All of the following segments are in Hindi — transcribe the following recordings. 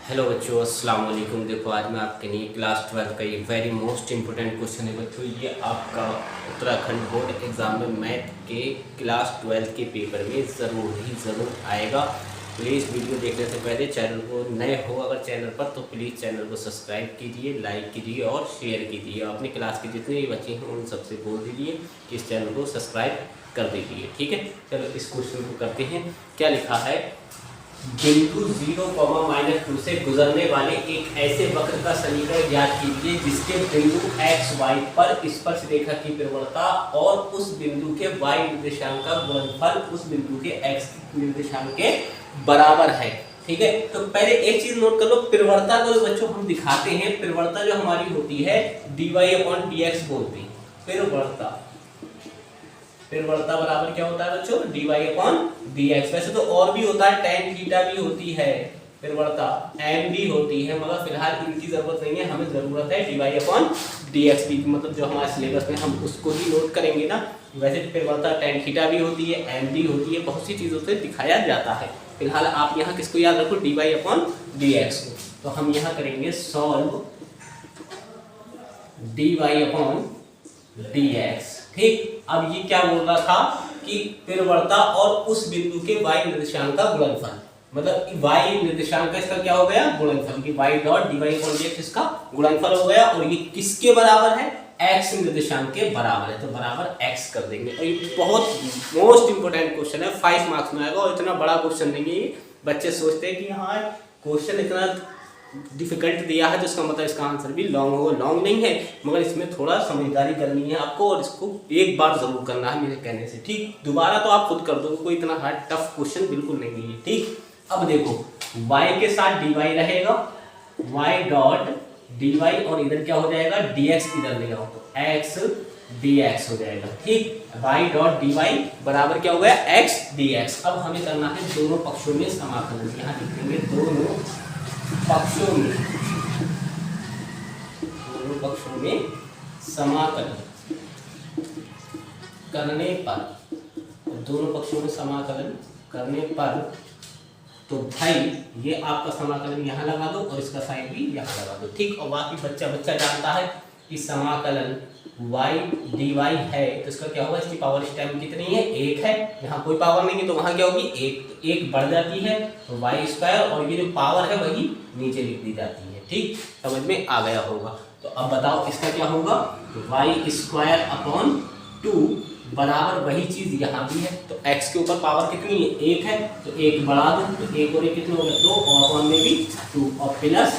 हेलो बच्चों, अस्सलाम वालेकुम। देखो आज मैं आपके लिए क्लास 12 का ये वेरी मोस्ट इम्पोर्टेंट क्वेश्चन है बच्चों। ये आपका उत्तराखंड बोर्ड एग्ज़ाम में मैथ के क्लास 12 के पेपर में ज़रूर आएगा। प्लीज़ वीडियो देखने से पहले चैनल को नए हो अगर चैनल पर तो प्लीज़ चैनल को सब्सक्राइब कीजिए, लाइक कीजिए और शेयर कीजिए। अपनी क्लास के जितने भी बच्चे हैं उन सबसे बोल दीजिए कि इस चैनल को सब्सक्राइब कर दीजिए। ठीक है, चलो इस क्वेश्चन को करते हैं। क्या लिखा है? बिंदु 0, -2 से गुजरने वाले एक ऐसे वक्र का समीकरण ज्ञात कीजिए जिसके बिंदु x y पर स्पर्श रेखा की प्रवणता और उस बिंदु के y निर्देशांक का गुणनफल उस बिंदु के x निर्देशांक के बराबर है। ठीक है, तो पहले एक चीज नोट कर लो, प्रवणता को बच्चों हम दिखाते हैं। प्रवणता जो हमारी होती है dy/dx बोलते हैं। प्रवणता बराबर क्या होता है बच्चों? dy/dx। वैसे तो और भी होता है, tan थीटा भी होती है, प्रवणता m भी होती है, मगर फिलहाल इनकी जरूरत नहीं है। हमें जरूरत है dy/dx की, मतलब जो हमारे सिलेबस में हम उसको ही नोट करेंगे ना। वैसे प्रवणता tan थीटा भी होती है, m भी होती है, बहुत सी चीजों से दिखाया जाता है। फिलहाल आप यहाँ किसको याद रखो? dy/dx को। तो हम यहाँ करेंगे सॉल्व dy/dx। ठीक, अब ये क्या बोल रहा था कि प्रवणता और उस बिंदु के y निर्देशांक का गुणनफल, मतलब y निर्देशांक का इसका क्या हो गया? गुणनफल। कि y.dy/dx इसका गुणनफल हो गया और ये किसके बराबर है? x निर्देशांक के बराबर है, तो बराबर x कर देंगे। और ये बहुत मोस्ट इंपोर्टेंट क्वेश्चन है, 5 मार्क्स में आएगा और इतना बड़ा क्वेश्चन नहीं है। बच्चे सोचते हैं कि हाँ क्वेश्चन इतना डिफिकल्ट दिया है तो इसका मतलब इसका आंसर भी लॉन्ग होगा। लॉन्ग नहीं है, मगर इसमें थोड़ा समझदारी करनी है आपको और इसको एक बार जरूर करना है मेरे कहने से। ठीक, दोबारा तो आप खुद कर दोगे, कोई इतना हार्ड टफ क्वेश्चन बिल्कुल नहीं है। ठीक, अब देखो y के साथ dy रहेगा, y.dy और इधर क्या हो जाएगा? dx इधर ले आओ तो x dx हो जाएगा। ठीक, y.dy बराबर क्या हो गया? x dx। अब हमें करना है दोनों पक्षों में समाकलन। यहाँ लिखेंगे दोनों पक्षों में समाकलन करने पर, दोनों पक्षों में समाकलन करने पर तो भाई ये आपका समाकलन यहाँ लगा दो और इसका साइन भी यहाँ लगा दो। ठीक, और बाकी बच्चा जानता है कि समाकलन y dy है तो इसका क्या होगा? इसकी पावर इस टाइम कितनी है? 1 है। यहाँ कोई पावर नहीं है तो वहाँ क्या होगी? 1 बढ़ जाती है तो y² और ये जो पावर है वही नीचे लिख दी जाती है। ठीक, समझ में आ गया होगा। तो अब बताओ इसका क्या होगा? y² बराबर वही चीज यहाँ भी है। तो x के ऊपर पावर कितनी है? 1 है तो 1 बढ़ा दो तो 1 और 1 कितने हो गए? 2 और अपॉन में भी 2 और प्लस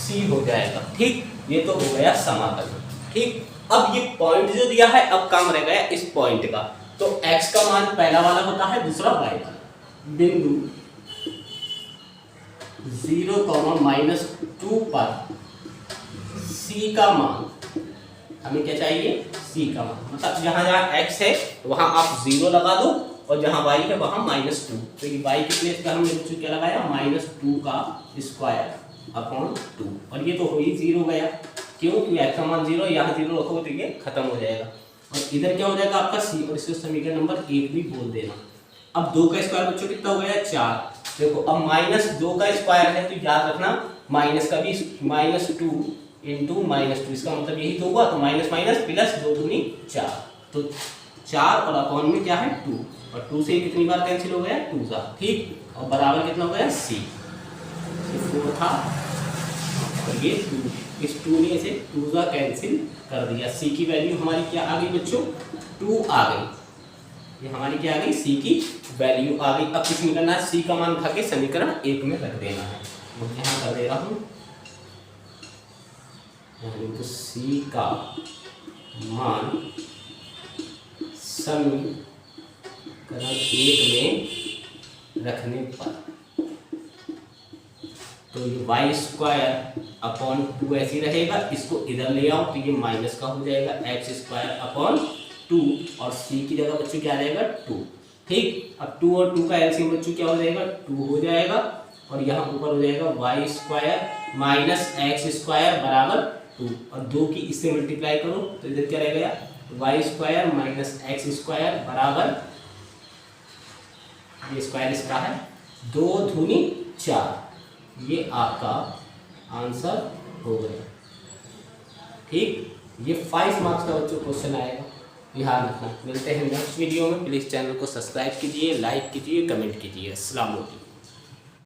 c हो जाएगा। ठीक, ये तो हो गया समाकलन। ठीक, अब ये पॉइंट जो दिया है, अब काम रह गया इस पॉइंट का। तो x का मान पहला वाला होता है, दूसरा y वाला। बिंदु 0, -2 पर c का मान, हमें क्या चाहिए? c का मान, मतलब जहां x है वहां आप 0 लगा दो और जहां y है वहां -2। तो ये y की प्लेस पे हमने क्या लगाया? -2 का स्क्वायर अपॉन 2 और ये तो हो ही 0 गया। क्यों? क्योंकि x का मान 0, यहाँ 0 रखोगे तो ये खत्म हो जाएगा और इधर क्या हो जाएगा आपका c और इसको समीकरण नंबर 1 भी बोल देना। अब 2 का स्क्वायर बच्चों कितना हो गया? 4। देखो अब -2 का स्क्वायर है तो याद रखना माइनस का भी -2 इंटू -2, इसका मतलब यही तो हुआ। तो माइनस माइनस प्लस 2 दूनी 4, तो 4 और अपॉन में क्या है? 2 और 2 से कितनी बार कैंसिल हो गया? 2 का। ठीक, और बराबर कितना हो गया? c। 4 था और ये 2, इस 2 ने इसे 2 का कैंसिल कर दिया। c की वैल्यू हमारी क्या आ गई बच्चों? 2 आ गई। ये हमारी क्या आ गई? c की वैल्यू आ गई। अब किस में करना है? c का मान उठा के समीकरण 1 में रख देना है। मैं यहाँ कर दे रहा हूँ, तो c का मान समीकरण 1 में रखने पर तो ये y² अपॉन 2 ऐसे ही रहेगा। इसको इधर ले आओ तो ये माइनस का हो जाएगा x² अपॉन 2 और c की जगह बच्चों क्या आ जाएगा? 2। ठीक, अब 2 और 2 का एलसीएम बच्चों क्या हो जाएगा? 2 हो जाएगा और यहाँ ऊपर हो जाएगा y² माइनस x² बराबर 2 और 2 की इससे मल्टीप्लाई करो तो इधर क्या रह गया? y² माइनस x² बराबर, ये स्क्वायर इसका है, 2 दूनी 4 ये आपका आंसर हो गया। ठीक, ये 5 मार्क्स का बच्चों क्वेश्चन आएगा, ध्यान रखना। मिलते हैं नेक्स्ट वीडियो में। प्लीज़ चैनल को सब्सक्राइब कीजिए, लाइक कीजिए, कमेंट कीजिए। अस्सलाम वालेकुम।